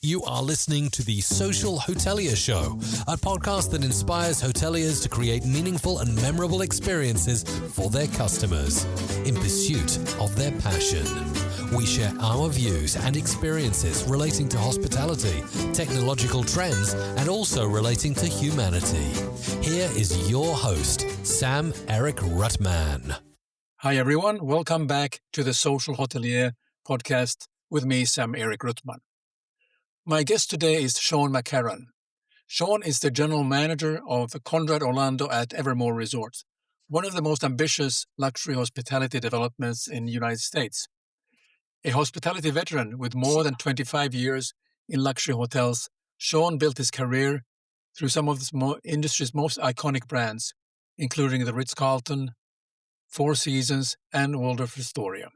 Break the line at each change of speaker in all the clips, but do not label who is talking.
You are listening to the Social Hotelier Show, a podcast that inspires hoteliers to create meaningful and memorable experiences for their customers in pursuit of their passion. We share our views and experiences relating to hospitality, technological trends, and also relating to humanity. Here is your host, Sam-Erik Ruttman.
Hi, everyone. Welcome back to the Social Hotelier podcast with me, Sam-Erik Ruttman. My guest today is Sean McCarron. Sean is the general manager of Conrad Orlando at Evermore Resort, one of the most ambitious luxury hospitality developments in the United States. A hospitality veteran with more than 25 years in luxury hotels, Sean built his career through some of the industry's most iconic brands, including the Ritz-Carlton, Four Seasons, and Waldorf Astoria.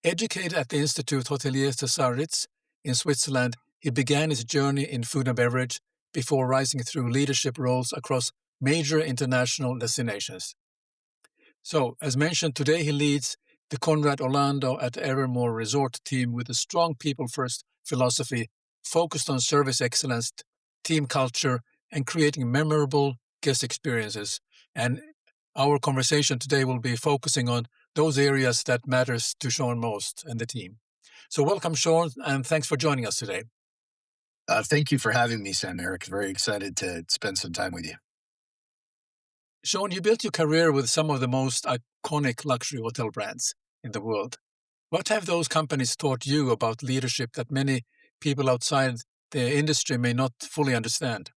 Educated at the Institute Hotelier Ritz in Switzerland, he began his journey in food and beverage before rising through leadership roles across major international destinations. So, as mentioned, today he leads the Conrad Orlando at Evermore Resort team with a strong people-first philosophy focused on service excellence, team culture, and creating memorable guest experiences. And our conversation today will be focusing on those areas that matters to Sean most and the team. So welcome, Sean, and thanks for joining us today.
Thank you for having me, Sam-Erik. Very excited to spend some time with you.
Sean, you built your career with some of the most iconic luxury hotel brands in the world. What have those companies taught you about leadership that many people outside the industry may not fully understand?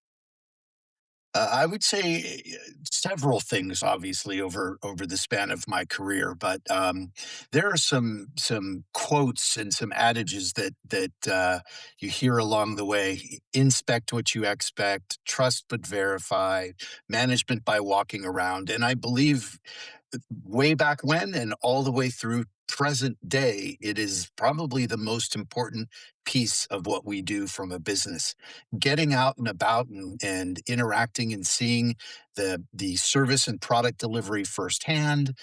I would say several things, obviously, over the span of my career, but there are some quotes and some adages that you hear along the way. Inspect what you expect, trust but verify, management by walking around, and I believe way back when and all the way through present day, it is probably the most important piece of what we do from a business. Getting out and about and interacting and seeing the service and product delivery firsthand,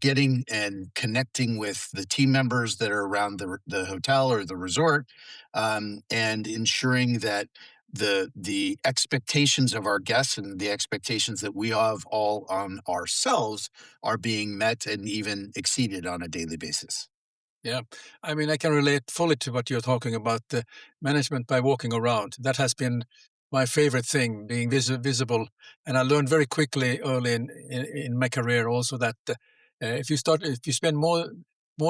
getting and connecting with the team members that are around the hotel or the resort, and ensuring that the expectations of our guests and the expectations that we have all on ourselves are being met and even exceeded on a daily basis.
Yeah, I mean, I can relate fully to what you're talking about, the management by walking around. That has been my favorite thing, being visible. And I learned very quickly early in my career also that if you spend more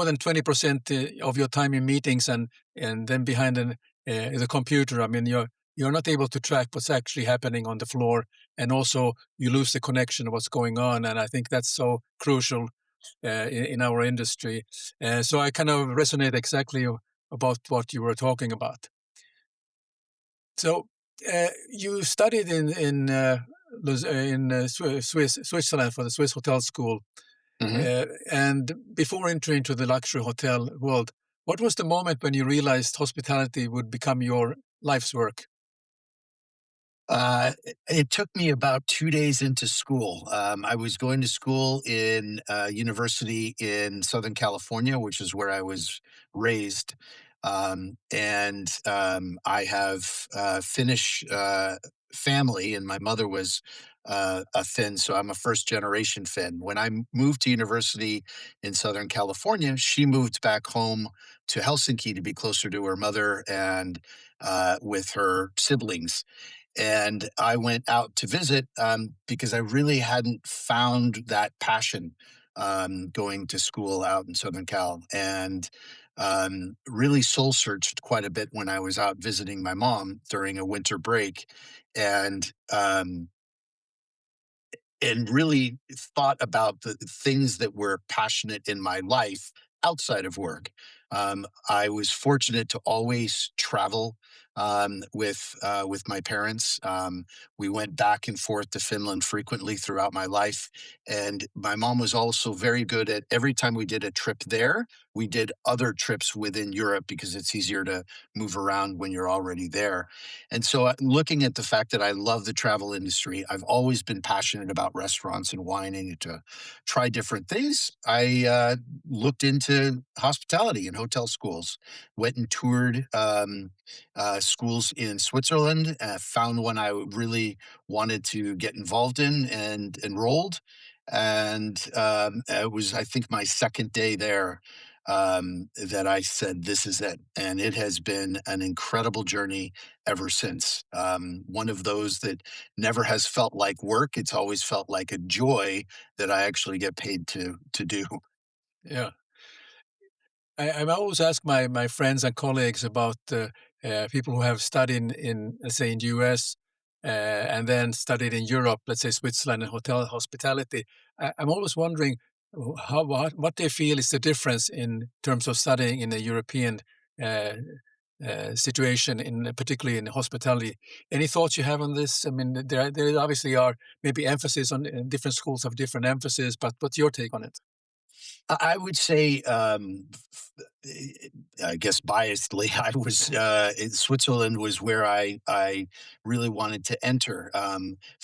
than 20% of your time in meetings and then behind the computer, I mean, you're not able to track what's actually happening on the floor, and also you lose the connection of what's going on. And I think that's so crucial in our industry. So I kind of resonate exactly about what you were talking about. So you studied in Switzerland for the Swiss Hotel School, and before entering into the luxury hotel world, what was the moment when you realized hospitality would become your life's work?
It took me about 2 days into school. I was going to school in university in Southern California, which is where I was raised. And I have Finnish family, and my mother was a Finn, so I'm a first generation Finn. When I moved to university in Southern California, she moved back home to Helsinki to be closer to her mother and with her siblings. And I went out to visit because I really hadn't found that passion going to school out in Southern Cal, and really soul searched quite a bit when I was out visiting my mom during a winter break, and um, and really thought about the things that were passionate in my life outside of work. I was fortunate to always travel. with my parents. We went back and forth to Finland frequently throughout my life, and my mom was also very good at every time we did a trip there, we did other trips within Europe because it's easier to move around when you're already there. And so, looking at the fact that I love the travel industry, I've always been passionate about restaurants and whining to try different things. I looked into hospitality and hotel schools, went and toured schools in Switzerland, found one I really wanted to get involved in and enrolled. And it was, I think, my second day there that I said, this is it. And it has been an incredible journey ever since. One of those that never has felt like work. It's always felt like a joy that I actually get paid to do.
Yeah. I always ask my friends and colleagues about people who have studied let's say, in the US and then studied in Europe, let's say Switzerland and hotel hospitality. I'm always wondering what they feel is the difference in terms of studying in a European uh, situation, particularly in hospitality. Any thoughts you have on this? I mean, there obviously are maybe emphasis on different schools have different emphasis, but what's your take on it?
I would say, I guess biasedly, I was in Switzerland was where I really wanted to enter.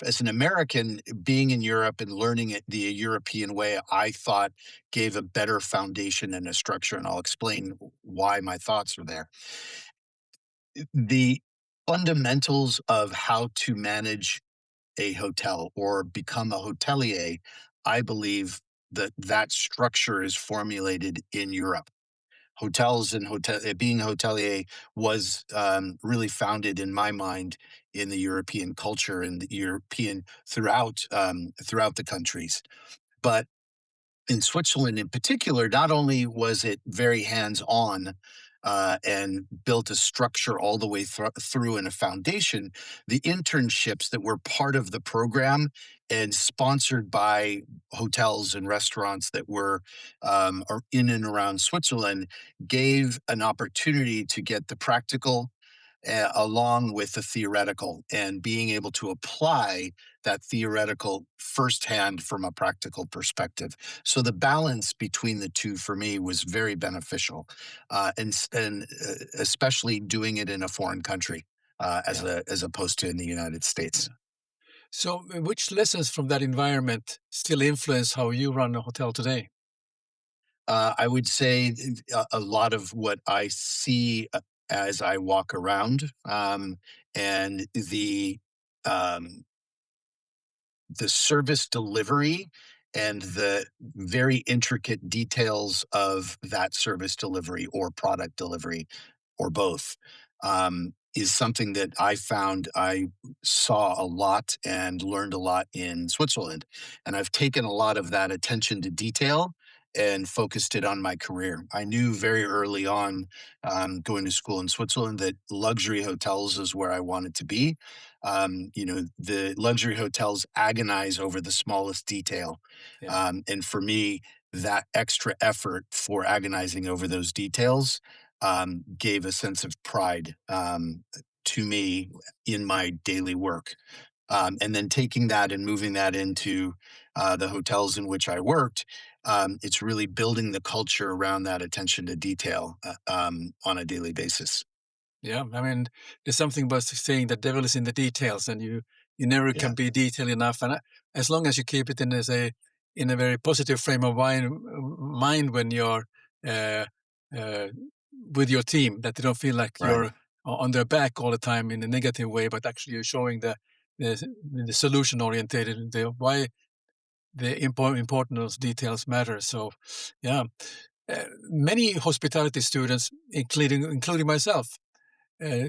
As an American, being in Europe and learning it the European way, I thought gave a better foundation and a structure, and I'll explain why my thoughts are there. The fundamentals of how to manage a hotel or become a hotelier, I believe that that structure is formulated in Europe. Hotels and being a hotelier was really founded in my mind in the European culture and the European throughout the countries. But in Switzerland in particular, not only was it very hands-on, and built a structure all the way through and a foundation, the internships that were part of the program and sponsored by hotels and restaurants that were are in and around Switzerland gave an opportunity to get the practical along with the theoretical and being able to apply that theoretical firsthand from a practical perspective. So the balance between the two for me was very beneficial, and especially doing it in a foreign country
Yeah.
as opposed to in the United States.
So, which lessons from that environment still influence how you run a hotel today?
I would say a lot of what I see as I walk around, and um, the service delivery and the very intricate details of that service delivery or product delivery or both is something that I found I saw a lot and learned a lot in Switzerland. And I've taken a lot of that attention to detail and focused it on my career. I knew very early on, going to school in Switzerland, that luxury hotels is where I wanted to be. The luxury hotels agonize over the smallest detail.
Yeah.
And for me, that extra effort for agonizing over those details gave a sense of pride to me in my daily work. And then taking that and moving that into the hotels in which I worked, it's really building the culture around that attention to detail on a daily basis.
Yeah, I mean, there's something about saying the devil is in the details, and you never
Yeah,
can be detailed enough. And as long as you keep it in a very positive frame of mind when you're uh, uh, with your team, that they don't feel like
right.
you're on their back all the time in a negative way, but actually you're showing the, the solution orientated, the why the importance of details matter. So, yeah, many hospitality students, including myself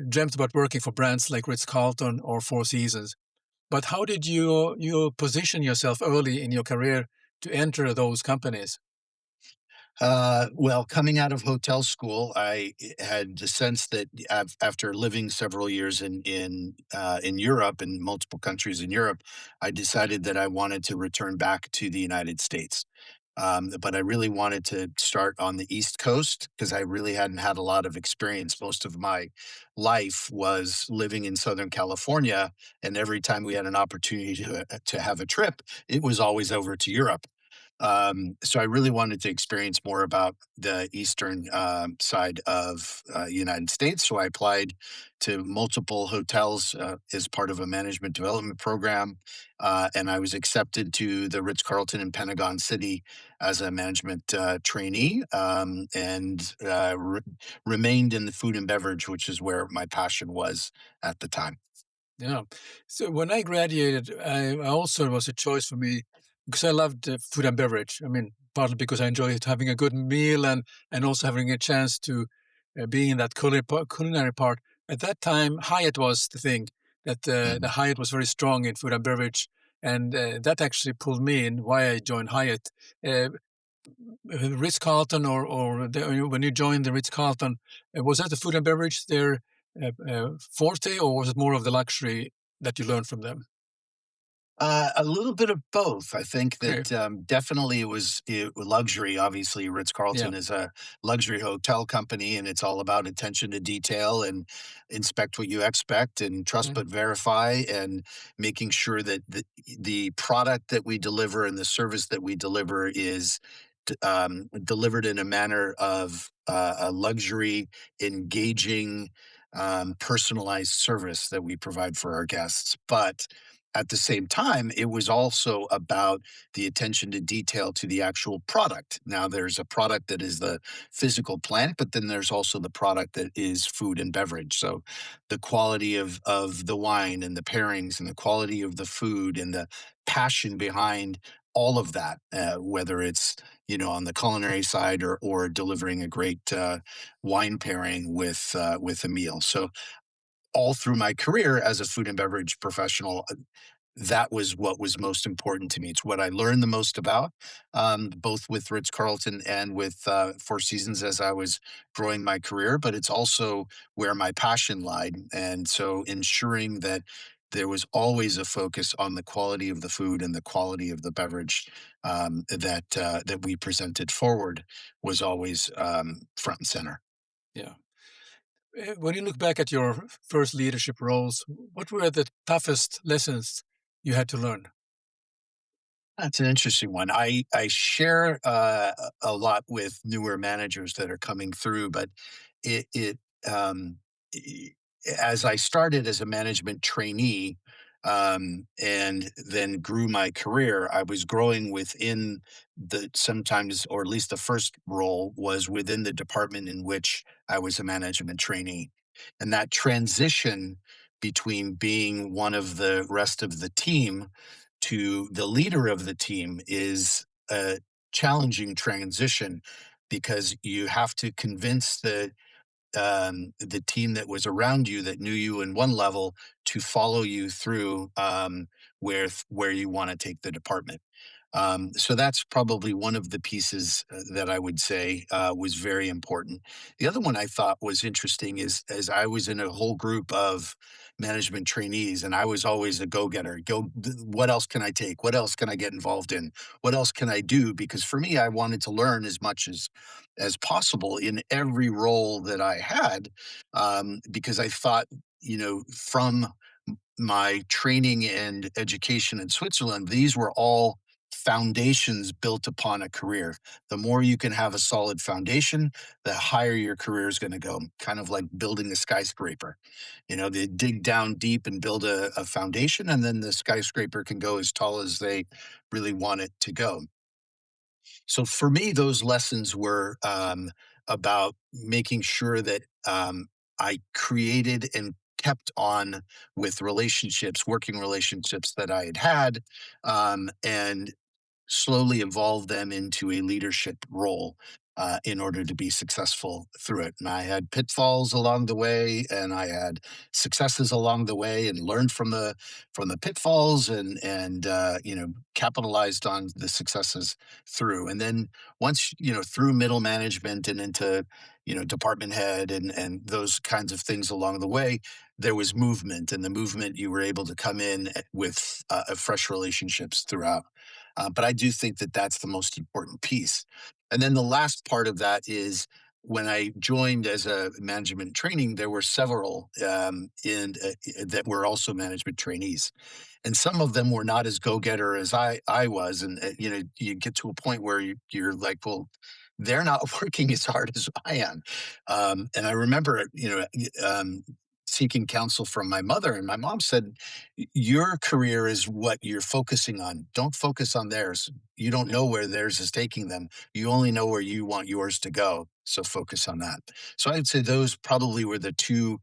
dreamt about working for brands like Ritz-Carlton or Four Seasons. But how did you position yourself early in your career to enter those companies?
Well, coming out of hotel school, I had the sense that after living several years in Europe and multiple countries in Europe, I decided that I wanted to return back to the United States. But I really wanted to start on the East Coast because I really hadn't had a lot of experience. Most of my life was living in Southern California, and every time we had an opportunity to have a trip, it was always over to Europe. So I really wanted to experience more about the eastern side of United States. So I applied to multiple hotels as part of a management development program, and I was accepted to the Ritz-Carlton in Pentagon City as a management trainee, and remained in the food and beverage, which is where my passion was at the time.
Yeah. So when I graduated, I also, it was a choice for me because I loved food and beverage. I mean, partly because I enjoyed having a good meal and also having a chance to be in that culinary part. At that time, Hyatt was the thing that the
Mhm.
Hyatt was very strong in food and beverage, and that actually pulled me in. Why I joined Hyatt. Uh, Ritz-Carlton when you joined the Ritz-Carlton, was that the food and beverage their forte, or was it more of the luxury that you learned from them?
A little bit of both. I think
Okay.
that definitely luxury. Obviously, Ritz
Yeah.
Carlton is a luxury hotel company, and it's all about attention to detail and inspect what you expect and trust
Mhm.
but verify, and making sure that the product that we deliver and the service that we deliver is delivered in a manner of a luxury, engaging, personalized service that we provide for our guests. But at the same time, it was also about the attention to detail to the actual product. Now, there's a product that is the physical plant, but then there's also the product that is food and beverage. So, the quality of the wine and the pairings, and the quality of the food, and the passion behind all of that, whether it's on the culinary side, or delivering a great wine pairing with a meal. So all through my career as a food and beverage professional, that was what was most important to me. It's what I learned the most about, both with Ritz Carlton and with Four Seasons as I was growing my career, but it's also where my passion lied. And so ensuring that there was always a focus on the quality of the food and the quality of the beverage, that we presented forward was always front and center.
Yeah. When you look back at your first leadership roles, what were the toughest lessons you had to learn?
That's an interesting one. I share a lot with newer managers that are coming through, but it e- as I started as a management trainee, and then grew my career, I was growing within the sometimes, or at least the first role was within the department in which I was a management trainee, and that transition between being one of the rest of the team to the leader of the team is a challenging transition because you have to convince the team that was around you that knew you in one level to follow you through, where you want to take the department. So that's probably one of the pieces that I would say was very important. The other one I thought was interesting is as I was in a whole group of management trainees, and I was always a go-getter. What else can I take? What else can I get involved in? What else can I do? Because for me, I wanted to learn as much as possible in every role that I had, because I thought, from my training and education in Switzerland, these were all foundations built upon a career. The more you can have a solid foundation, the higher your career is going to go. Kind of like building a skyscraper. They dig down deep and build a foundation, and then the skyscraper can go as tall as they really want it to go. So for me, those lessons were about making sure that I created and kept on with relationships, working relationships that I had had, and slowly evolve them into a leadership role, in order to be successful through it. And I had pitfalls along the way, and I had successes along the way, and learned from the pitfalls, and capitalized on the successes through. And then once through middle management and into department head and those kinds of things along the way, there was movement, and the movement you were able to come in with fresh relationships throughout. But I do think that that's the most important piece. And then the last part of that is when I joined as a management training, there were several that were also management trainees, and some of them were not as go getter as I was, and you get to a point where you're like, well, they're not working as hard as I am, and I remember seeking counsel from my mother, and my mom said, Your career is what you're focusing on. Don't focus on theirs. You don't
Yeah.
know where theirs is taking them. You only know where you want yours to go. So focus on that." So I'd say those probably were the two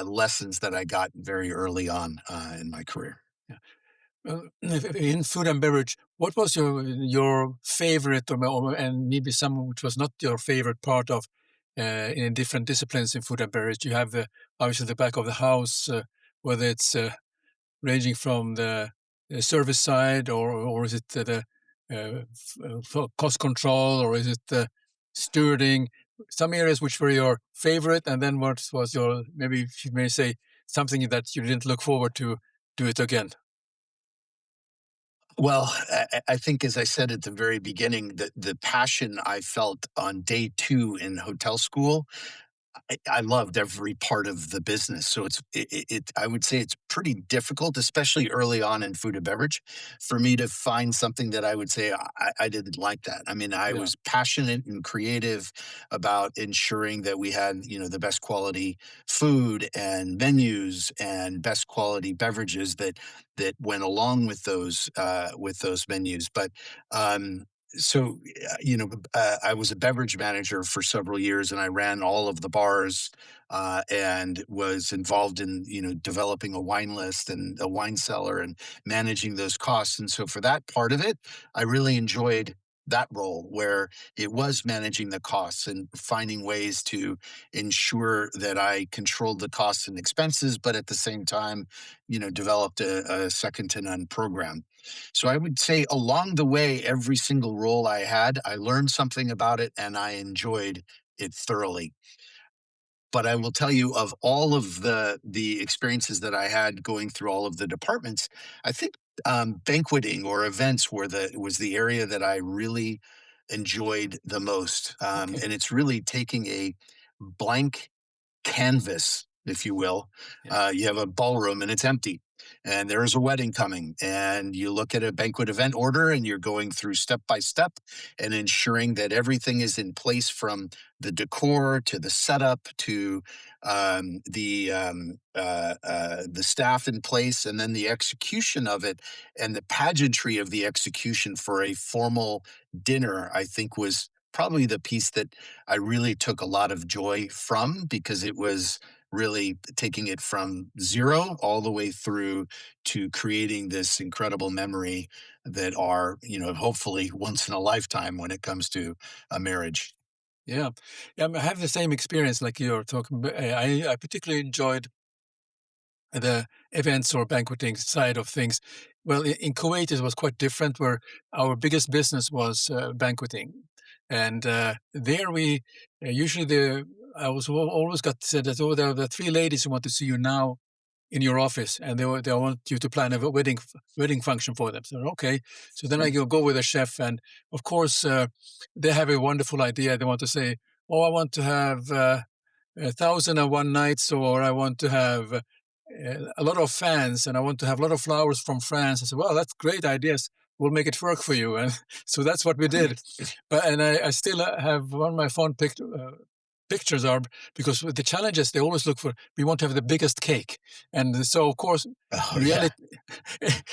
lessons that I got very early on in my career.
Yeah. In food and beverage, what was your favorite, and maybe some which was not your favorite part of in different disciplines in food and beverage? You have the obviously the back of the house, whether it's ranging from the service side, or is it the cost control, or is it the stewarding? Some areas which were your favorite, and then what was your, maybe if you may say, something that you didn't look forward to do it again?
Well, I think, as I said at the very beginning, the passion I felt on day two in hotel school, I loved every part of the business. So I would say it's pretty difficult, especially early on in food and beverage, for me to find something that I would say I didn't like that. I mean, I
Yeah,
was passionate and creative about ensuring that we had, the best quality food and menus and best quality beverages that went along with those menus. But so I was a beverage manager for several years, and I ran all of the bars, and was involved in developing a wine list and a wine cellar and managing those costs. And so for that part of it, I really enjoyed that role, where it was managing the costs and finding ways to ensure that I controlled the costs and expenses, but at the same time, developed a second to none program. So I would say along the way, every single role I had, I learned something about it and I enjoyed it thoroughly. But I will tell you, of all of the experiences that I had going through all of the departments, I think banqueting or events was the area that I really enjoyed the most.
okay,
And it's really taking a blank canvas, if you will.
yeah,
You have a ballroom and it's empty, and there's a wedding coming, and you look at a banquet event order and you're going through step by step and ensuring that everything is in place, from the decor to the setup to the staff in place, and then the execution of it and the pageantry of the execution for a formal dinner. I think was probably the piece that I really took a lot of joy from, because it was really taking it from zero all the way through to creating this incredible memory that are, hopefully once in a lifetime when it comes to a marriage.
yeah, yeah. I have the same experience like you're talking. But I particularly enjoyed the events or banqueting side of things. Well, in Kuwait, it was quite different, where our biggest business was banqueting. And there we usually I was always got said that, oh, there are the three ladies who want to see you now in your office, and they want you to plan a wedding function for them. So okay, so then I go with a chef, and of course they have a wonderful idea. They want to say, oh, I want to have 1,001 nights, or I want to have a lot of fans, and I want to have a lot of flowers from France. I said, well, that's great ideas. We'll make it work for you. And so that's what we did. But and I still have one of my pictures are, because with the challenges, they always look for, we want to have the biggest cake. And so, of course,
Oh
in
yeah.
reality,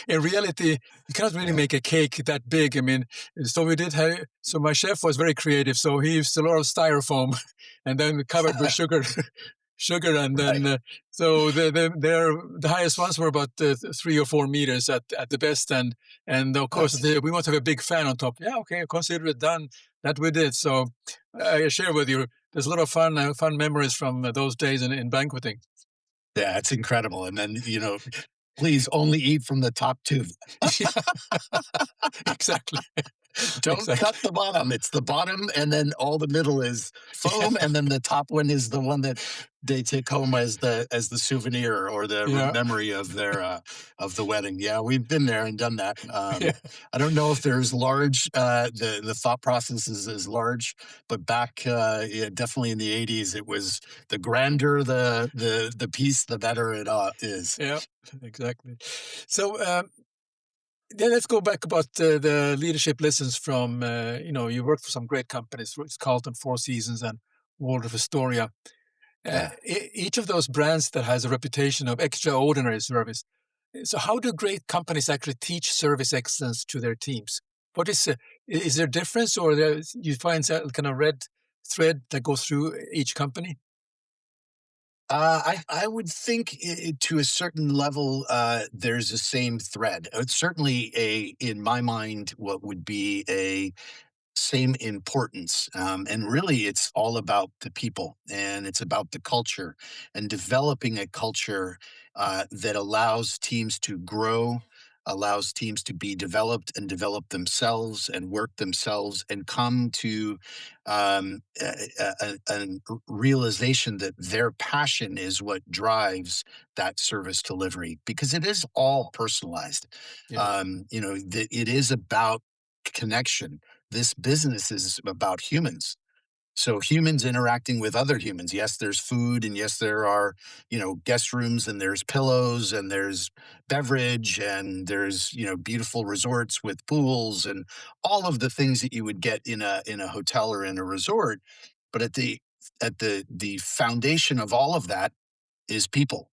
in reality, you cannot really make a cake that big. I mean, so we did have, so my chef was very creative. So he used a lot of styrofoam and then covered with sugar, and then
Right.
so the highest ones were about 3 or 4 meters at the best, and of course
Nice.
we want to have a big fan on top. Yeah, okay, consider it done. That we did. So I share with you. There's a lot of fun memories from those days in banqueting.
Yeah, it's incredible. And then, please only eat from the top two.
Yeah, exactly.
Don't
Exactly.
cut the bottom. It's the bottom, and then all the middle is foam,
Yeah.
and then the top one is the one that they take home as the souvenir or the
Yeah.
memory of their of the wedding. Yeah, we've been there and done that.
Yeah.
I don't know if there's large the thought process is large, but back yeah, definitely in the '80s, it was the grander the piece, the better it is.
Yeah. Exactly. So, then let's go back about the leadership lessons from, you worked for some great companies, Ritz-Carlton, Four Seasons, and Waldorf Astoria.
Yeah.
Each of those brands that has a reputation of extraordinary service. So, how do great companies actually teach service excellence to their teams? What is there a difference, or you find that kind of red thread that goes through each company?
I would think to a certain level, there's a same thread. It's certainly in my mind, what would be a same importance. And really, it's all about the people and it's about the culture and developing a culture that allows teams to grow, allows teams to be developed and develop themselves and work themselves and come to a realization that their passion is what drives that service delivery because it is all personalized.
Yeah.
It is about connection. This business is about humans. So humans interacting with other humans. Yes, there's food, and yes, there are, guest rooms, and there's pillows, and there's beverage, and there's, beautiful resorts with pools and all of the things that you would get in a hotel or in a resort. But at the foundation of all of that is people.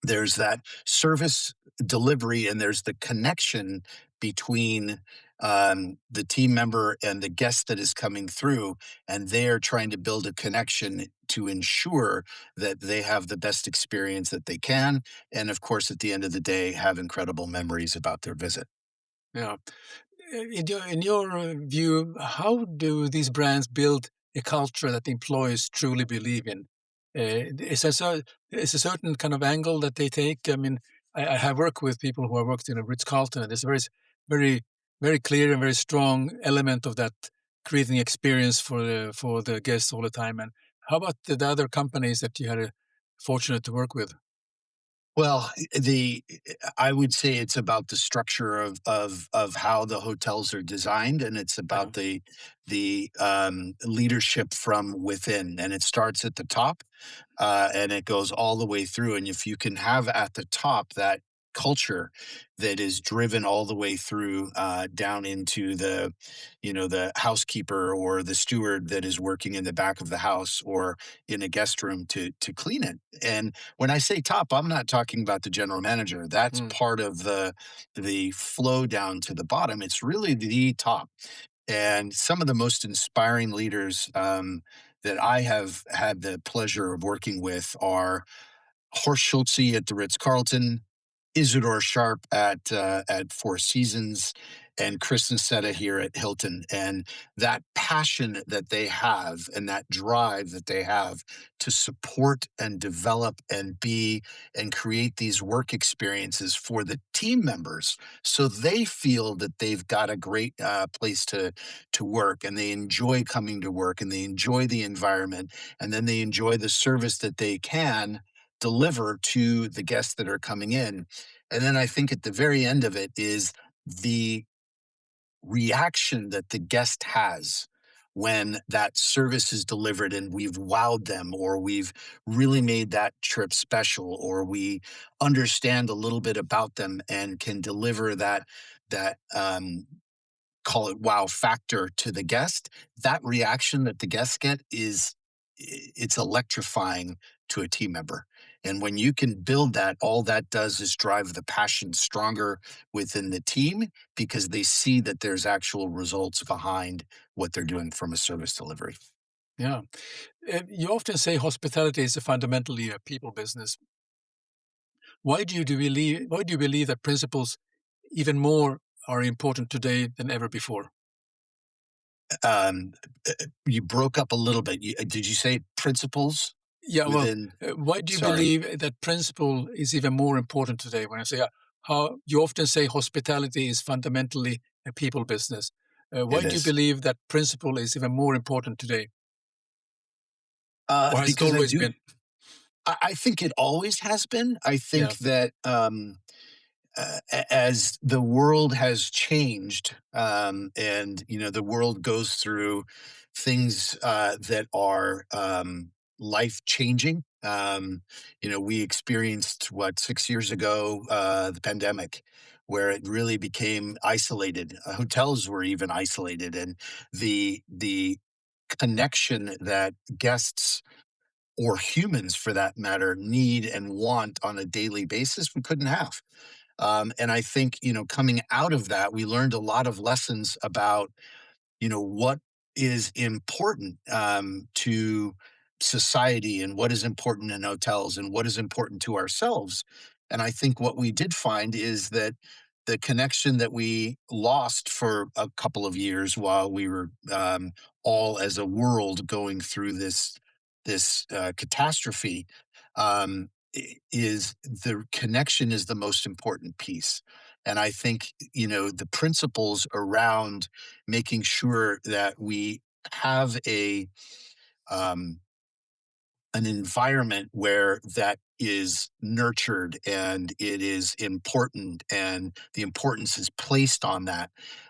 There's that service delivery, and there's the connection between the team member and the guest that is coming through, and they're trying to build a connection to ensure that they have the best experience that they can, and of course, at the end of the day, have incredible memories about their visit.
Yeah. In your view, how do these brands build a culture that employees truly believe in? Is a certain kind of angle that they take? I mean, I have worked with people who have worked in a Ritz-Carlton, and there's a very, very clear and very strong element of that creating experience for the guests all the time. And how about the other companies that you had fortunate to work with?
Well, the I would say it's about the structure of how the hotels are designed, and it's
Yeah.
about the leadership from within, and it starts at the top, and it goes all the way through. And if you can have at the top that culture that is driven all the way through down into the housekeeper or the steward that is working in the back of the house or in a guest room to clean it. And when I say top, I'm not talking about the general manager. That's
Mm.
part of the flow down to the bottom. It's really the top. And some of the most inspiring leaders that I have had the pleasure of working with are Horst Schulze at the Ritz-Carlton, Isidore Sharp at Four Seasons, and Kristen Setta here at Hilton. And that passion that they have and that drive that they have to support and develop and be and create these work experiences for the team members, so they feel that they've got a great place to work, and they enjoy coming to work, and they enjoy the environment, and then they enjoy the service that they can deliver to the guests that are coming in. And then I think at the very end of it is the reaction that the guest has when that service is delivered and we've wowed them, or we've really made that trip special, or we understand a little bit about them and can deliver that call it wow factor to the guest. That reaction that the guests get is it's electrifying to a team member. And when you can build that, all that does is drive the passion stronger within the team because they see that there's actual results behind what they're doing from a service delivery.
Yeah. You often say hospitality is a fundamentally a people business. Why do you believe that principles even more are important today than ever before?
Um, you broke up a little bit. Did you say principles
Yeah, well,
within?
why do you
Sorry.
believe that principle is even more important today? When I say how you often say hospitality is fundamentally a people business. Why
It
do you
is.
believe that principle is even more important today? Or has it
Because I
always
do
been?
I think it always has been. I
Yeah,
think that, as the world has changed, and the world goes through things that are life changing. We experienced what 6 years ago, the pandemic, where it really became isolated. Hotels were even isolated, and the connection that guests or humans for that matter need and want on a daily basis we couldn't have. And I think, coming out of that, we learned a lot of lessons about, what is important to society and what is important in hotels and what is important to ourselves. And I think what we did find is that the connection that we lost for a couple of years while we were all as a world going through this catastrophe, is the connection is the most important piece. And I think, the principles around making sure that we have um, an environment where that is nurtured and it is important and the importance is placed on that,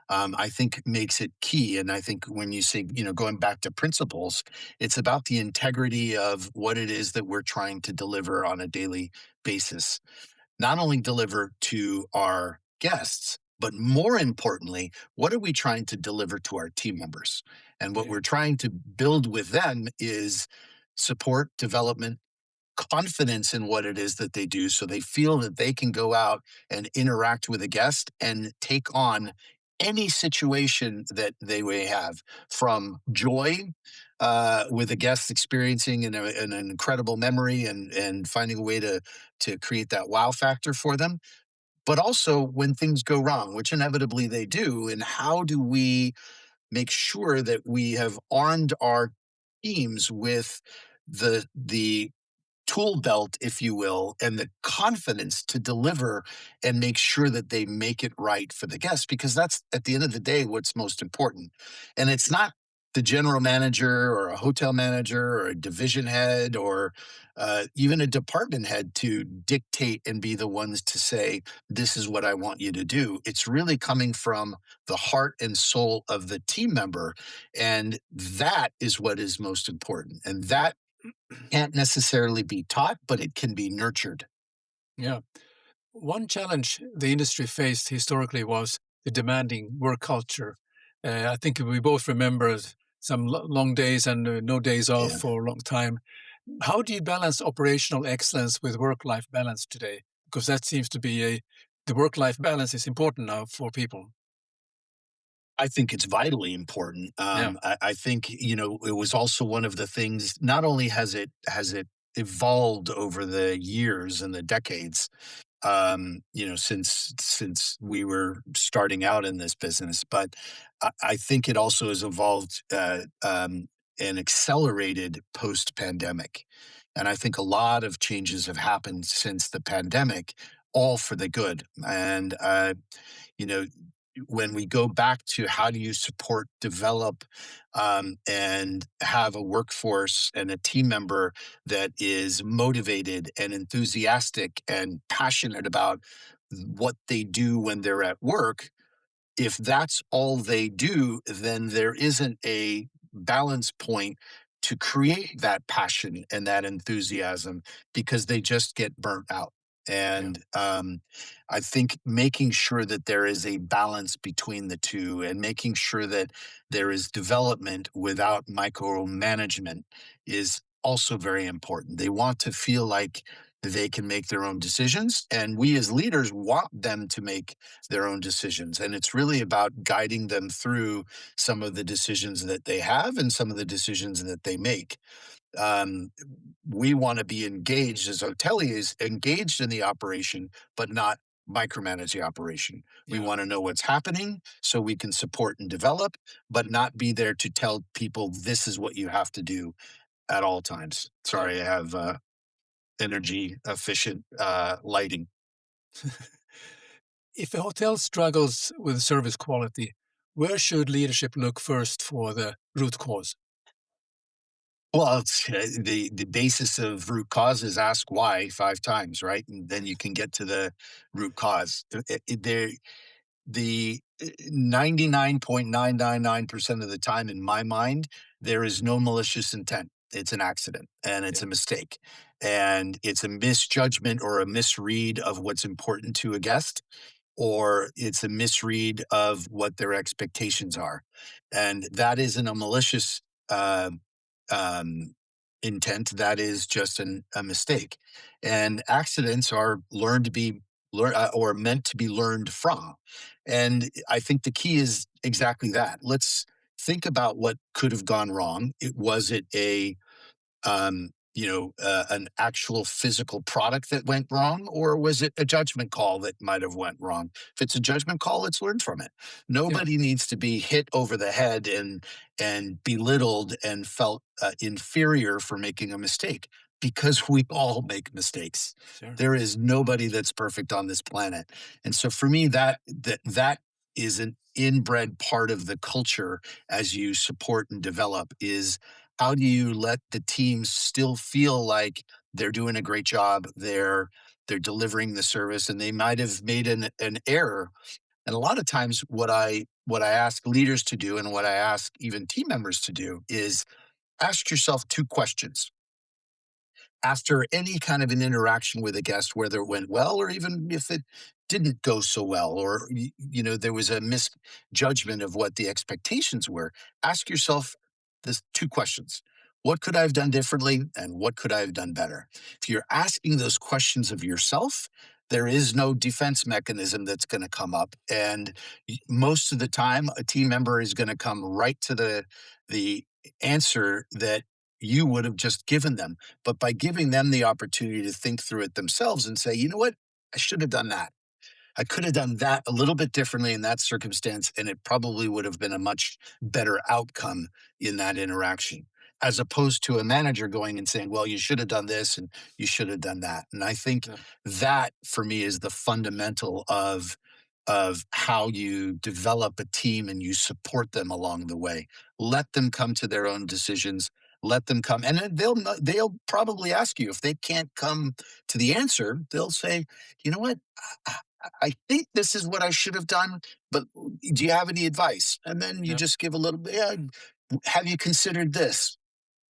I think makes it key. And I think when you say, going back to principles, it's about the integrity of what it is that we're trying to deliver on a daily basis, not only deliver to our guests, but more importantly, what are we trying to deliver to our team members? And what
okay,
we're trying to build with them is support, development, confidence in what it is that they do so they feel that they can go out and interact with a guest and take on any situation that they may have, from joy with a guest experiencing an incredible memory and finding a way to create that wow factor for them, but also when things go wrong, which inevitably they do. And how do we make sure that we have armed our teams with the tool belt, if you will, and the confidence to deliver and make sure that they make it right for the guests, because that's at the end of the day what's most important. And it's not the general manager or a hotel manager or a division head or even a department head to dictate and be the ones to say, this is what I want you to do. It's really coming from the heart and soul of the team member. And that is what is most important. And that can't necessarily be taught, but it can be nurtured.
yeah. One challenge the industry faced historically was the demanding work culture. I think we both remember some long days and no days off
Yeah.
for a long time. How do you balance operational excellence with work-life balance today? Because that seems to be the work-life balance is important now for people.
I think it's vitally important.
Yeah,
I think, it was also one of the things, not only has it evolved over the years and the decades, since we were starting out in this business. But I think it also has evolved and accelerated post pandemic. And I think a lot of changes have happened since the pandemic, all for the good. And, you know, when we go back to how do you support, develop, and have a workforce and a team member that is motivated and enthusiastic and passionate about what they do when they're at work, if that's all they do, then there isn't a balance point to create that passion and that enthusiasm, because they just get burnt out.
yeah,
And I think making sure that there is a balance between the two and making sure that there is development without micromanagement is also very important. They want to feel like they can make their own decisions. And we as leaders want them to make their own decisions. And it's really about guiding them through some of the decisions that they have and some of the decisions that they make. Um, we want to be engaged as hoteliers, engaged in the operation, but not micromanage the operation. We
yeah,
want to know what's happening so we can support and develop, but not be there to tell people this is what you have to do at all times.
yeah.
Sorry, I have energy efficient lighting.
If a hotel struggles with service quality, Where should leadership look first for the root cause?
Well, it's, the basis of root cause is ask why 5 times, right? And then you can get to the root cause. The 99.999% of the time in my mind, there is no malicious intent. It's an accident and it's
Yeah,
a mistake. And it's a misjudgment or a misread of what's important to a guest, or it's a misread of what their expectations are. And that isn't a malicious uh, um, intent. That is just a mistake. And accidents are learned to be or meant to be learned from. And I think the key is exactly that. Let's think about what could have gone wrong. Was it an actual physical product that went wrong, or was it a judgment call that might have went wrong? If it's a judgment call, let's learn from it.
yeah,
Nobody needs to be hit over the head and belittled and felt inferior for making a mistake, because we all make mistakes.
sure.
There is nobody that's perfect on this planet, and so for me, that is an inbred part of the culture as you support and develop. Is how do you let the teams still feel like they're doing a great job, they're delivering the service, and they might have made an error. And a lot of times what I ask leaders to do, and what I ask even team members to do, is ask yourself 2 questions after any kind of an interaction with a guest, whether it went well or even if it didn't go so well, or there was a misjudgment of what the expectations were. Ask yourself this 2 questions: what could I have done differently, and what could I have done better? If you're asking those questions of yourself, there is no defense mechanism that's going to come up, and most of the time a team member is going to come right to the answer that you would have just given them. But by giving them the opportunity to think through it themselves and say, you know what, I should have done that. I could have done that a little bit differently in that circumstance, and it probably would have been a much better outcome in that interaction, as opposed to a manager going and saying, well, you should have done this and you should have done that. And I think
Yeah,
that for me is the fundamental of how you develop a team and you support them along the way. Let them come to their own decisions. Let them come, and then they'll probably ask you if they can't come to the answer. They'll say, you know what, I think this is what I should have done, but do you have any advice? And then you
yeah,
just give a little bit. Yeah, have you considered this?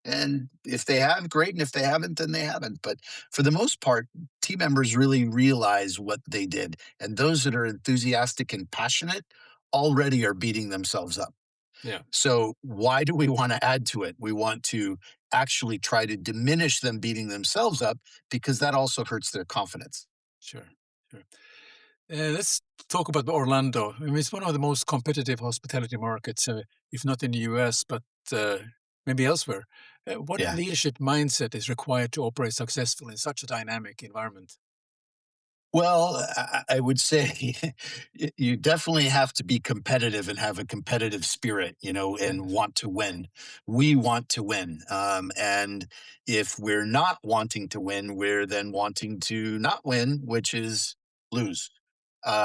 And if they have, great. And if they haven't, then they haven't. But for the most part, team members really realize what they did. And those that are enthusiastic and passionate already are beating themselves up.
yeah,
So why do we want to add to it? We want to actually try to diminish them beating themselves up, because that also hurts their confidence.
sure, sure. Let's talk about Orlando. I mean, it's one of the most competitive hospitality markets, if not in the US, but uh, maybe elsewhere. What
Yeah.
leadership mindset is required to operate successfully in such a dynamic environment?
Well, I would say you definitely have to be competitive and have a competitive spirit, and
Yes.
want to win. We want to win. And if we're not wanting to win, we're then wanting to not win, which is lose.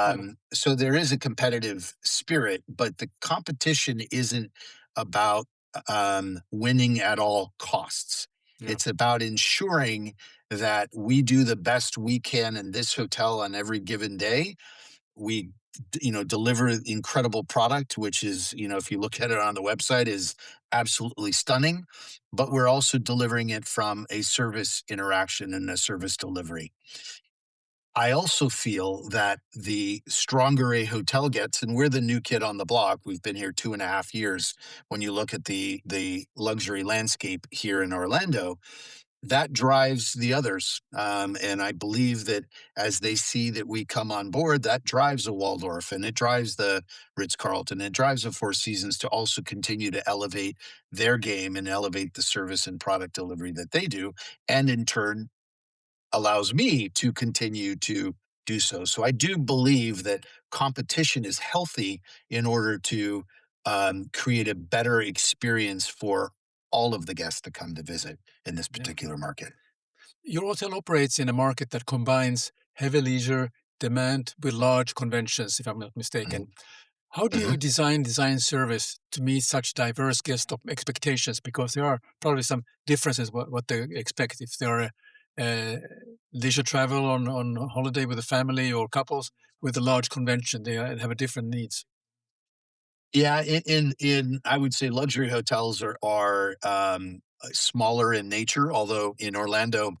Yeah,
So there is a competitive spirit, but the competition isn't about winning at all costs.
yeah,
It's about ensuring that we do the best we can in this hotel on every given day. We, deliver incredible product, which is, if you look at it on the website, is absolutely stunning. But we're also delivering it from a service interaction and a service delivery. I also feel that the stronger a hotel gets, and we're the new kid on the block. We've been here 2.5 years. When you look at the luxury landscape here in Orlando, that drives the others. And I believe that as they see that we come on board, that drives a Waldorf, and it drives the Ritz-Carlton, it drives the Four Seasons to also continue to elevate their game and elevate the service and product delivery that they do. And in turn, allows me to continue to do so. So I do believe that competition is healthy in order to create a better experience for all of the guests that come to visit in this
yeah.
particular market.
Your hotel operates in a market that combines heavy leisure demand with large conventions, if I'm not mistaken.
Mhm.
How do you
Mhm.
design service to meet such diverse guest expectations? Because there are probably some differences what they expect if they're leisure travel on holiday with a family or couples with a large convention. They have a different needs.
Yeah, in I would say luxury hotels are smaller in nature, although in Orlando,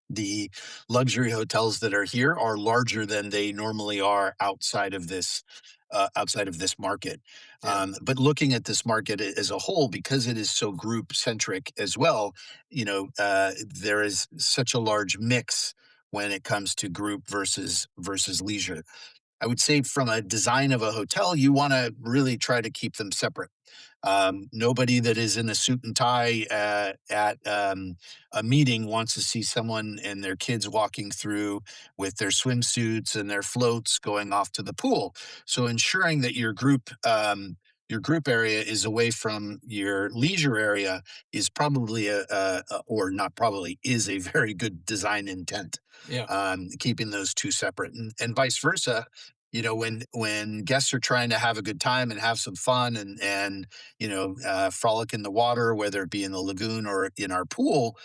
the luxury hotels that are here are larger than they normally are outside of this market.
Yeah,
But looking at this market as a whole, because it is so group centric as well, there is such a large mix when it comes to group versus leisure. I would say from a design of a hotel, you want to really try to keep them separate. Nobody that is in a suit and tie at a meeting wants to see someone and their kids walking through with their swimsuits and their floats going off to the pool. So ensuring that your group area is away from your leisure area is probably or not probably is a very good design intent.
yeah,
Keeping those two separate and vice versa. When guests are trying to have a good time and have some fun and frolic in the water, whether it be in the lagoon or in our pool,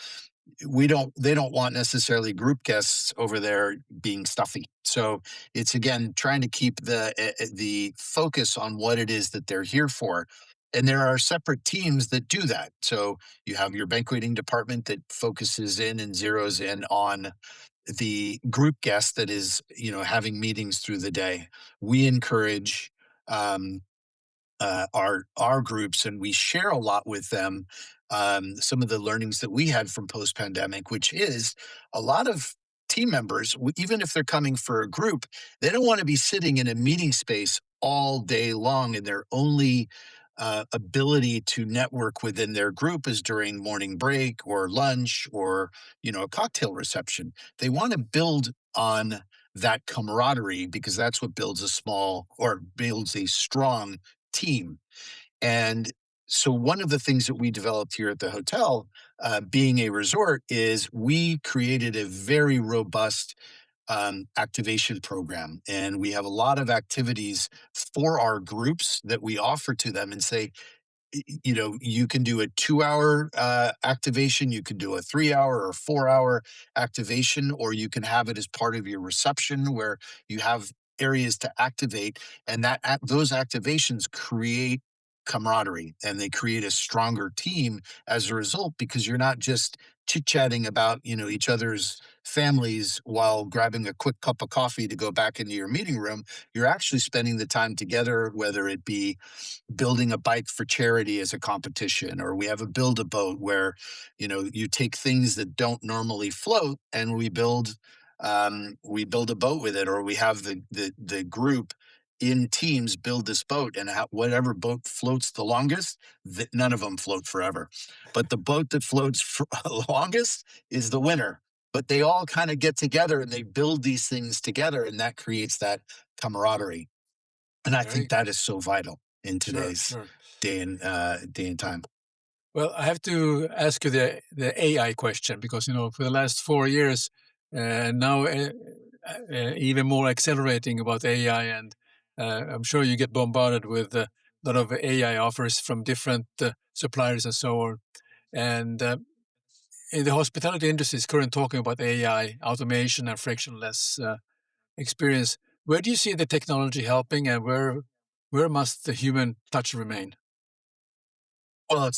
they don't want necessarily group guests over there being stuffy. So it's again trying to keep the focus on what it is that they're here for. And there are separate teams that do that. So you have your banqueting department that focuses in and zeroes in on the group guest that is, having meetings through the day. We encourage um, our groups, and we share a lot with them. Some of the learnings that we had from post pandemic, which is a lot of team members, even if they're coming for a group, they don't want to be sitting in a meeting space all day long, and their only ability to network within their group is during morning break or lunch or a cocktail reception. They want to build on that camaraderie because that's what builds a small or builds a strong team. And so, one of the things that we developed here at the hotel, being a resort, is we created a very robust activation program. And we have a lot of activities for our groups that we offer to them and say, you can do a 2 hour activation, you can do a 3 hour or 4 hour activation, or you can have it as part of your reception where you have areas to activate. And those activations create camaraderie and they create a stronger team as a result because you're not just chit chatting about each other's families while grabbing a quick cup of coffee to go back into your meeting room. You're actually spending the time together, whether it be building a bike for charity as a competition, or we have a build a boat where you take things that don't normally float and we build a boat with it, or we have the group in teams build this boat, and whatever boat floats the longest, none of them float forever, but the boat that floats for longest is the winner. But they all kind of get together and they build these things together, and that creates that camaraderie. And I think
very
that is so vital in
sure,
today's
sure.
day and time.
Well, I have to ask you the AI question because for the last 4 years, now even more accelerating about AI, and I'm sure you get bombarded with a lot of AI offers from different suppliers and so on. And in the hospitality industry is currently talking about AI, automation, and frictionless experience. Where do you see the technology helping, and where must the human touch remain?
Well,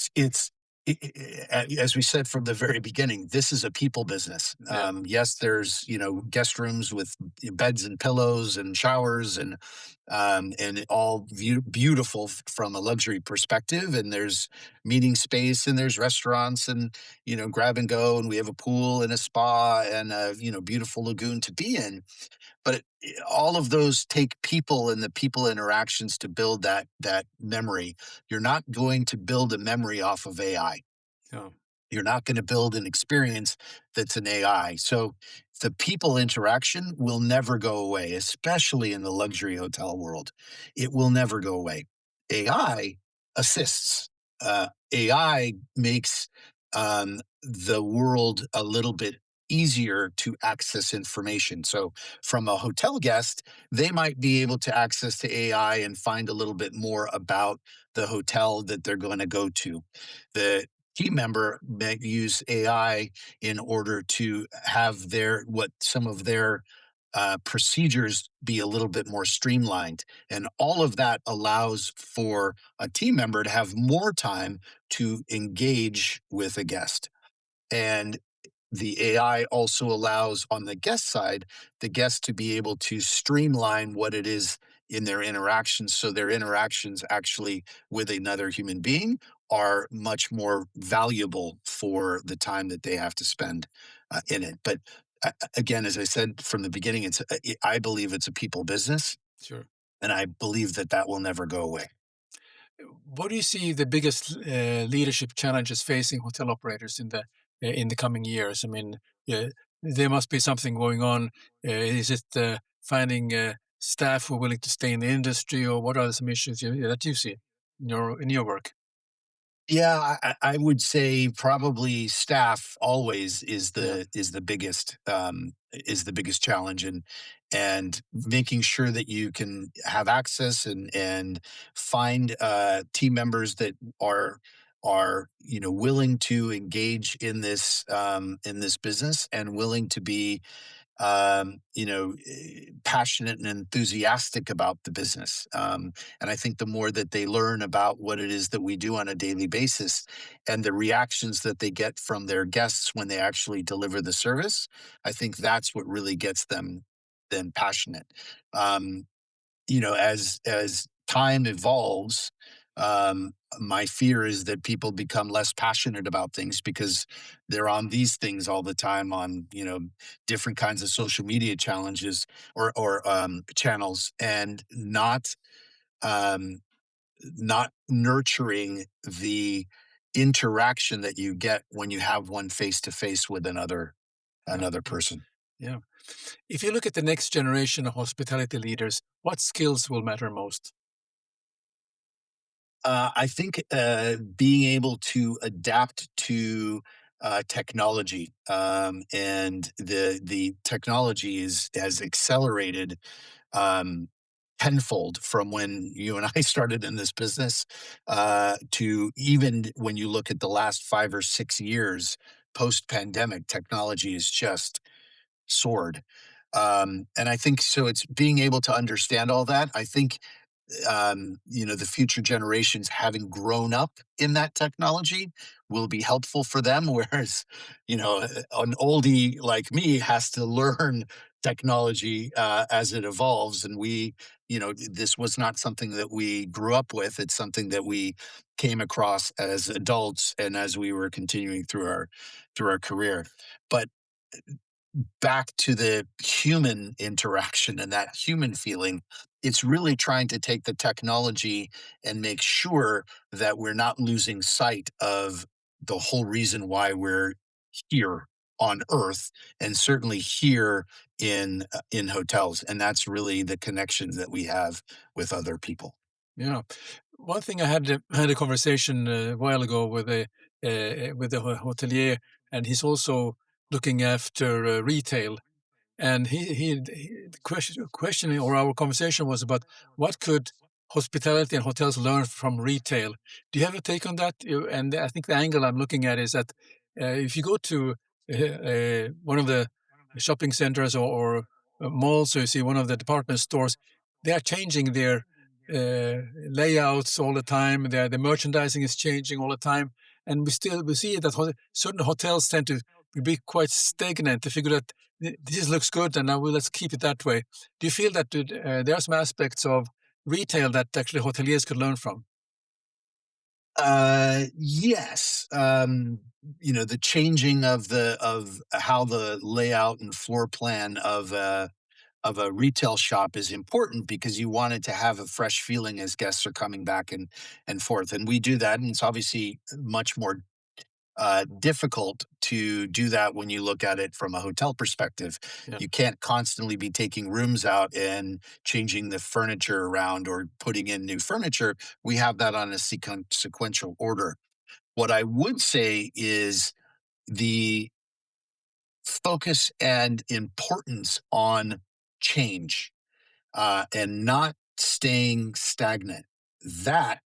as we said from the very beginning, this is a people business.
Yeah,
Yes, there's guest rooms with beds and pillows and showers and all beautiful from a luxury perspective. And there's meeting space and there's restaurants and grab and go, and we have a pool and a spa and a beautiful lagoon to be in. But all of those take people and the people interactions to build that memory. You're not going to build a memory off of AI.
yeah,
You're not going to build an experience that's an AI. So the people interaction will never go away, especially in the luxury hotel world. It will never go away. AI assists. AI makes the world a little bit easier to access information. So from a hotel guest, they might be able to access the AI and find a little bit more about the hotel that they're going to go to. The team member may use AI in order to have what some of their procedures be a little bit more streamlined. And all of that allows for a team member to have more time to engage with a guest. And the AI also allows on the guest side, the guest to be able to streamline what it is in their interactions. So their interactions actually with another human being are much more valuable for the time that they have to spend in it. But again, as I said from the beginning, I believe it's a people business,
Sure.
and I believe that that will never go away.
What do you see the biggest leadership challenges facing hotel operators in the coming years? I mean, there must be something going on. Is it finding staff who are willing to stay in the industry, or what are some issues that you see in your work?
Yeah, I would say probably staff always
Yeah,
is the biggest challenge, and making sure that you can have access and find team members that are willing to engage in this business and willing to be passionate and enthusiastic about the business. And I think the more that they learn about what it is that we do on a daily basis and the reactions that they get from their guests when they actually deliver the service, I think that's what really gets them then passionate. Um, as time evolves, my fear is that people become less passionate about things because they're on these things all the time on different kinds of social media challenges or channels, and um, not nurturing the interaction that you get when you have one face to face with
yeah,
another person.
yeah. If you look at the next generation of hospitality leaders, what skills will matter most?
I think being able to adapt to technology, and the technology has accelerated um, tenfold from when you and I started in this business to even when you look at the last 5 or 6 years post pandemic. Technology is just soared. And I think so. It's being able to understand all that. I think the future generations having grown up in that technology will be helpful for them. Whereas, an oldie like me has to learn technology as it evolves. And this was not something that we grew up with. It's something that we came across as adults and as we were continuing through our career. But back to the human interaction and that human feeling, it's really trying to take the technology and make sure that we're not losing sight of the whole reason why we're here on earth, and certainly here in hotels, and that's really the connections that we have with other people.
Yeah. One thing I had a conversation a while ago with a hotelier, and he's also looking after retail. And the question or our conversation was about what could hospitality and hotels learn from retail. Do you have a take on that? And I think the angle I'm looking at is that if you go to one of the shopping centers or malls, or you see one of the department stores, they are changing their layouts all the time. The merchandising is changing all the time, and we see that certain hotels tend to be quite stagnant. They figure that this looks good, and now let's keep it that way. Do you feel that there are some aspects of retail that actually hoteliers could learn from?
Yes. The changing of how the layout and floor plan of a retail shop is important because you want it to have a fresh feeling as guests are coming back and forth. And we do that, and it's obviously much more difficult to do that when you look at it from a hotel perspective.
Yeah,
You can't constantly be taking rooms out and changing the furniture around or putting in new furniture. We have that on a sequential order. What I would say is the focus and importance on change, and not staying stagnant. That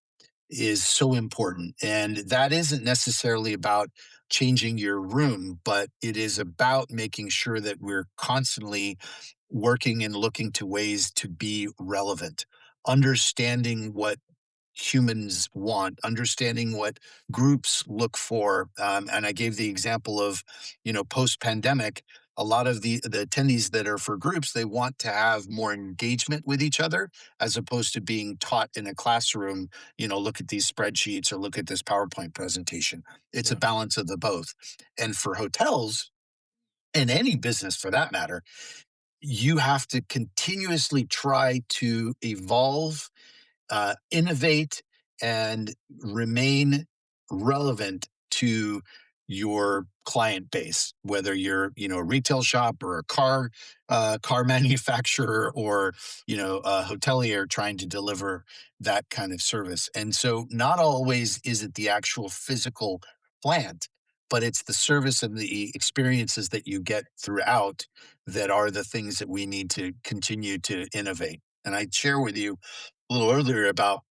is so important. And that isn't necessarily about changing your room, but it is about making sure that we're constantly working and looking to ways to be relevant, understanding what humans want, understanding what groups look for. And I gave the example of, post pandemic, a lot of the attendees that are for groups, they want to have more engagement with each other as opposed to being taught in a classroom, look at these spreadsheets or look at this PowerPoint presentation. It's a
Yeah.
balance of the both. And for hotels, and any business for that matter, you have to continuously try to evolve, innovate, and remain relevant to your client base, whether you're a retail shop or a car manufacturer, or a hotelier trying to deliver that kind of service. And so not always is it the actual physical plant, but it's the service and the experiences that you get throughout that are the things that we need to continue to innovate. And I share with you a little earlier about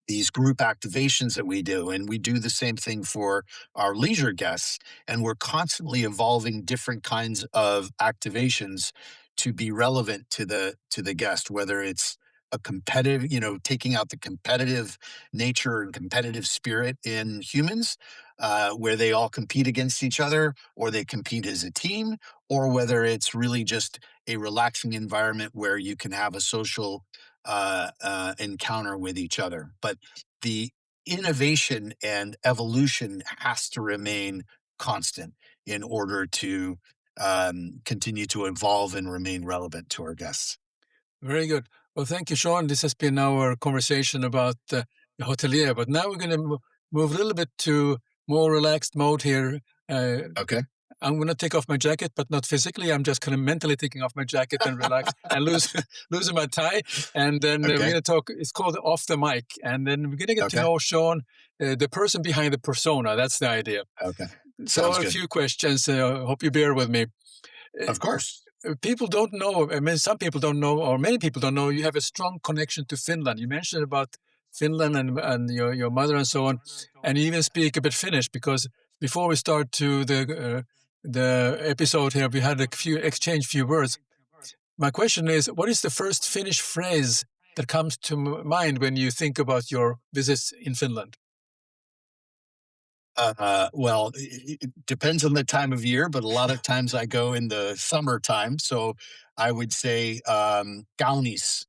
these group activations that we do, and we do the same thing for our leisure guests, and we're constantly evolving different kinds of activations to be relevant to the guest, whether it's a competitive, taking out the competitive nature and competitive spirit in humans, where they all compete against each other or they compete as a team, or whether it's really just a relaxing environment where you can have a social encounter with each other. But the innovation and evolution has to remain constant in order to continue to evolve and remain relevant to our guests.
Very good. Well, thank you, Sean. This has been our conversation about the hotelier, but now we're going to move a little bit to more relaxed mode here.
Okay.
I'm going to take off my jacket, but not physically. I'm just kind of mentally taking off my jacket and relax and losing my tie. And then we're
Okay.
going to talk. It's called Off the Mic. And then we're going to get to
Okay.
know Sean, the person behind the persona. That's the idea.
Okay.
So
Sounds
a
good.
few questions. Hope you bear with me.
Of course.
People don't know. I mean, some people don't know, or many people don't know. You have a strong connection to Finland. You mentioned about Finland and your mother and so on, and you even speak a bit Finnish. Because before we start to the episode here, we had exchange few words. My question is, what is the first Finnish phrase that comes to mind when you think about your visits in Finland?
Well, it depends on the time of year, but a lot of times I go in the summertime. So I would say kaunis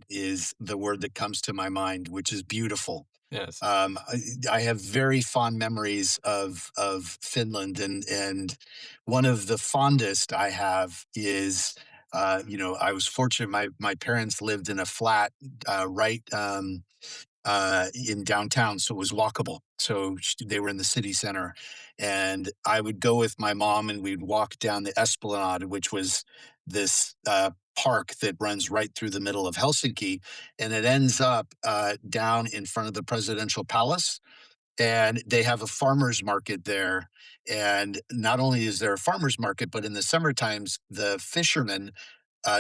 is the word that comes to my mind, which is beautiful.
Yes.
I have very fond memories of Finland, and one of the fondest I have is, I was fortunate. My parents lived in a flat right in downtown, so it was walkable. So they were in the city center, and I would go with my mom, and we'd walk down the Esplanade, which was this park that runs right through the middle of Helsinki, and it ends up down in front of the presidential palace. And they have a farmers market there. And not only is there a farmers market, but in the summer times, the fishermen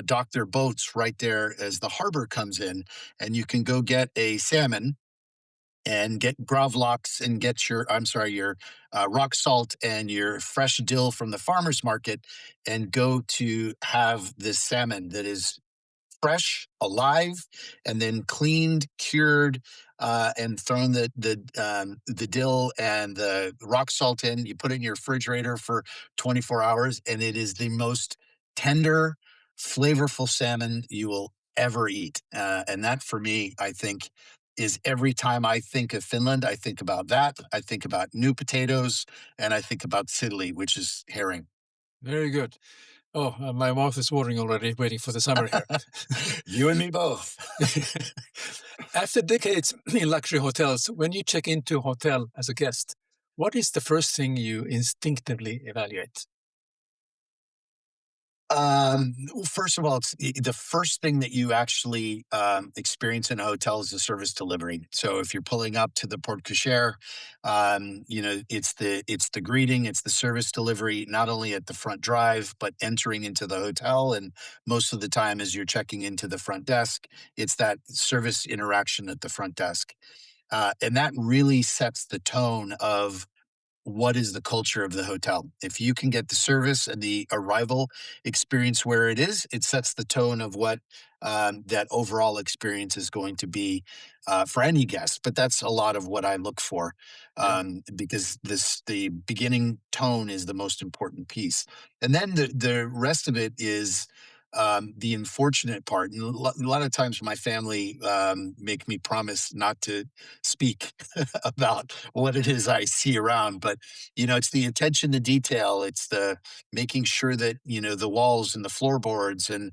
dock their boats right there as the harbor comes in, and you can go get a salmon and get gravlax and get your rock salt and your fresh dill from the farmer's market, and go to have this salmon that is fresh, alive, and then cleaned, cured, and thrown the dill and the rock salt in. You put it in your refrigerator for 24 hours, and it is the most tender, flavorful salmon you will ever eat. And that, for me, I think, is every time I think of Finland, I think about that. I think about new potatoes, and I think about sidley, which is herring.
Very good. Oh, my mouth is watering already, waiting for the summer here.
You and me both.
After decades in luxury hotels, when you check into a hotel as a guest, what is the first thing you instinctively evaluate?
Well, first of all, the first thing that you actually experience in a hotel is the service delivery. So if you're pulling up to the porte cochere, it's the greeting, it's the service delivery, not only at the front drive but entering into the hotel, and most of the time as you're checking into the front desk, it's that service interaction at the front desk, and that really sets the tone of what is the culture of the hotel. If you can get the service and the arrival experience where it is, it sets the tone of what that overall experience is going to be for any guest. But that's a lot of what I look for,
Yeah.
because the beginning tone is the most important piece, and then the rest of it is. The unfortunate part, and a lot of times my family make me promise not to speak about what it is I see around. But it's the attention to detail. It's the making sure that the walls and the floorboards, and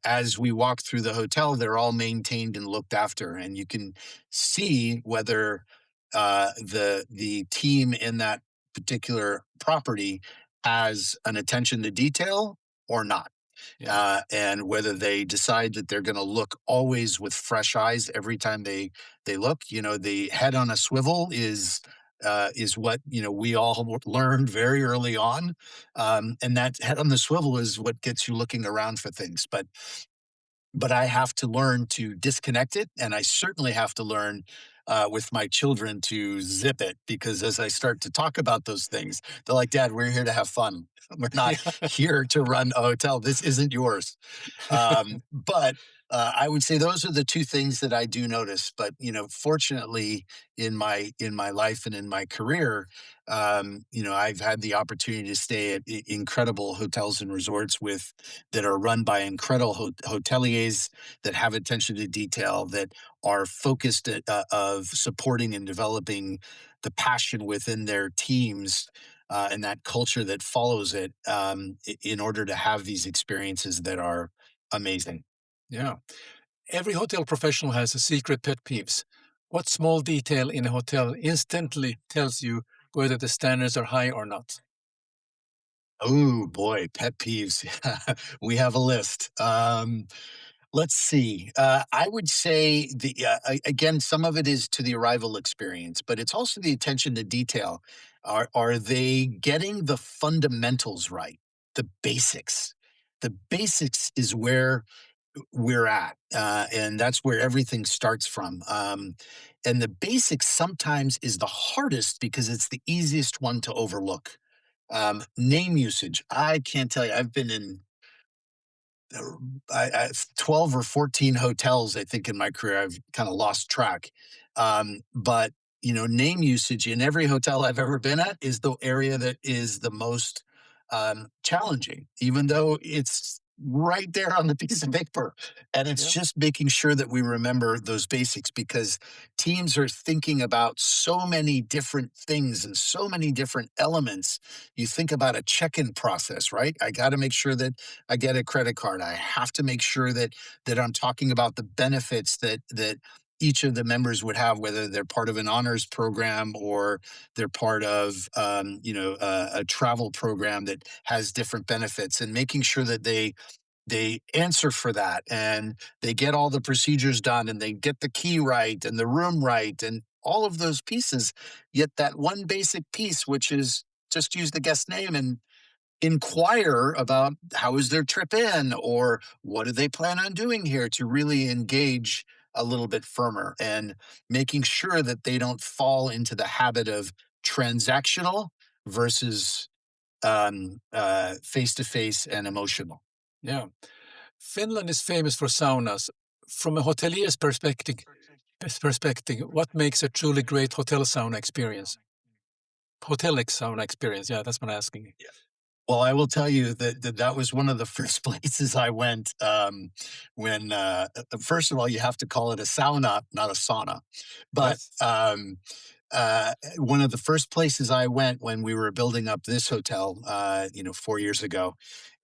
as we walk through the hotel, they're all maintained and looked after, and you can see whether the team in that particular property has an attention to detail or not,
Yeah.
and whether they decide that they're going to look always with fresh eyes every time they look. The head on a swivel is what we all learned very early on, and that head on the swivel is what gets you looking around for things. But I have to learn to disconnect it, and I certainly have to learn with my children to zip it, because as I start to talk about those things, they're like, "Dad, we're here to have fun. We're not
Yeah.
here to run a hotel. This isn't yours." But I would say those are the two things that I do notice. But fortunately, in my life and in my career, I've had the opportunity to stay at incredible hotels and resorts with that are run by incredible hoteliers that have attention to detail, that are focused of supporting and developing the passion within their teams, and that culture that follows it, in order to have these experiences that are amazing.
Yeah. Every hotel professional has a secret pet peeves. What small detail in a hotel instantly tells you whether the standards are high or not?
Oh boy, pet peeves. We have a list. Let's see. I would say again, some of it is to the arrival experience, but it's also the attention to detail. Are they getting the fundamentals right? The basics. The basics is where we're at, and that's where everything starts from. And the basics sometimes is the hardest because it's the easiest one to overlook. Name usage. I can't tell you. I've been in uh, 12 or 14 hotels, I think, in my career. I've kind of lost track. But, name usage in every hotel I've ever been at is the area that is the most challenging, even though it's right there on the piece of paper. And it's
Yeah.
just making sure that we remember those basics, because teams are thinking about so many different things and so many different elements. You think about a check in process, right? I got to make sure that I get a credit card. I have to make sure that I'm talking about the benefits that each of the members would have, whether they're part of an honors program or they're part of a travel program that has different benefits, and making sure that they answer for that, and they get all the procedures done, and they get the key right and the room right and all of those pieces. Yet that one basic piece, which is just use the guest name and inquire about how is their trip in, or what do they plan on doing here, to really engage a little bit firmer, and making sure that they don't fall into the habit of transactional versus face to face and emotional.
Yeah. Finland is famous for saunas. From a hotelier's perspective, what makes a truly great hotel sauna experience? Hotelic sauna experience. Yeah, that's what I'm asking.
Well, I will tell you that was one of the first places I went, when, first of all, you have to call it a sauna, not a sauna. But,
Yes.
one of the first places I went when we were building up this hotel, 4 years ago,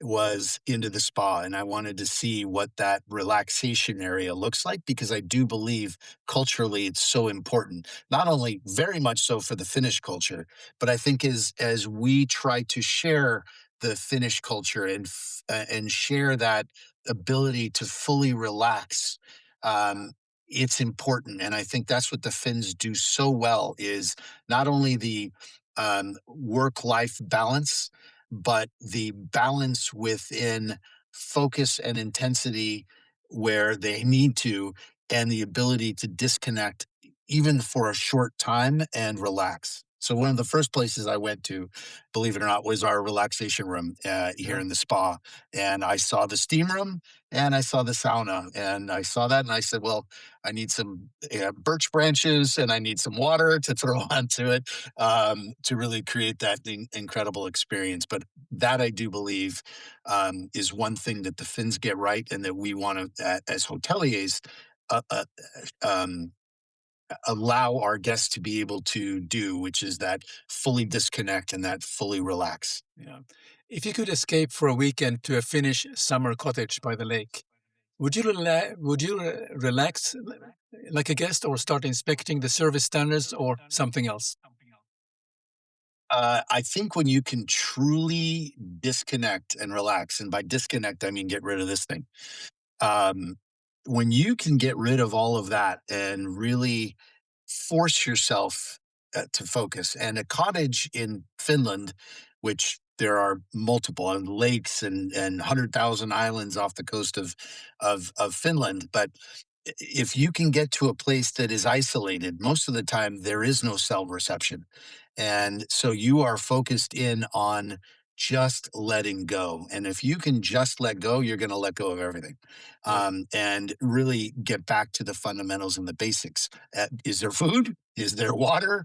was into the spa, and I wanted to see what that relaxation area looks like, because I do believe culturally it's so important. Not only very much so for the Finnish culture, but I think as we try to share the Finnish culture and share that ability to fully relax. It's important, and I think that's what the Finns do so well, is not only the work-life balance, but the balance within focus and intensity where they need to, and the ability to disconnect even for a short time and relax. So one of the first places I went to, believe it or not, was our relaxation room here
Yeah.
in the spa. And I saw the steam room and I saw the sauna, and I saw that and I said, well, I need some birch branches and I need some water to throw onto it to really create that incredible experience. But that I do believe is one thing that the Finns get right, and that we want to, as hoteliers, uh, uh, um, allow our guests to be able to do, which is that fully disconnect and that fully relax.
Yeah. If you could escape for a weekend to a Finnish summer cottage by the lake, would you relax like a guest, or start inspecting the service standards, or something else?
I think when you can truly disconnect and relax, and by disconnect, I mean get rid of this thing. Um, when you can get rid of all of that and really force yourself to focus, and a cottage in Finland, which there are multiple and lakes and 100,000 islands off the coast of Finland, but if you can get to a place that is isolated, most of the time there is no cell reception. And so you are focused in on just letting go. And if you can just let go, you're going to let go of everything,
Yes.
and really get back to the fundamentals and the basics. Is there food? Is there water?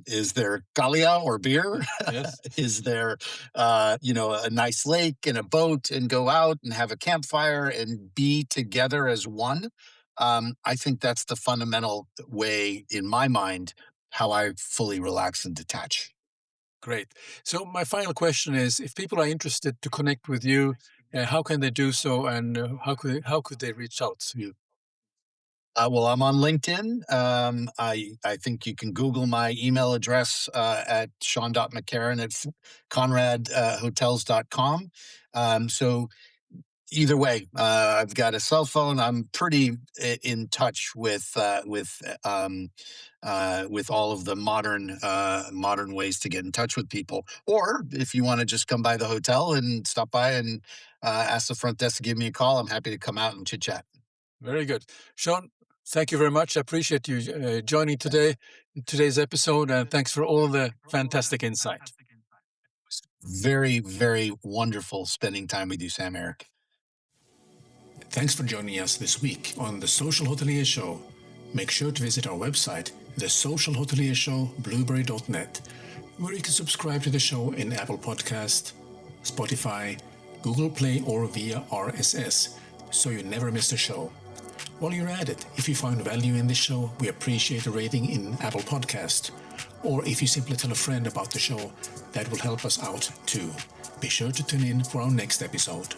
Is there kalia or beer?
Yes.
Is there, a nice lake and a boat, and go out and have a campfire and be together as one? I think that's the fundamental way, in my mind, how I fully relax and detach.
Great. So my final question is, if people are interested to connect with you, how can they do so, and how could they reach out to you?
Well, I'm on LinkedIn. I think you can Google my email address at Sean.McCarron at ConradHotels.com. So either way, I've got a cell phone. I'm pretty in touch with all of the modern ways to get in touch with people. Or if you want to just come by the hotel and stop by and ask the front desk to give me a call, I'm happy to come out and chit chat.
Very good. Sean, thank you very much. I appreciate you joining today's episode, and thanks for all the fantastic insight.
Very, very wonderful spending time with you, Sam-Erik.
Thanks for joining us this week on The Social Hotelier Show. Make sure to visit our website, The Social Hotelier Show, blueberry.net, where you can subscribe to the show in Apple Podcast, Spotify, Google Play, or via RSS, so you never miss a show. While you're at it, if you find value in this show, we appreciate a rating in Apple Podcast. Or if you simply tell a friend about the show, that will help us out too. Be sure to tune in for our next episode.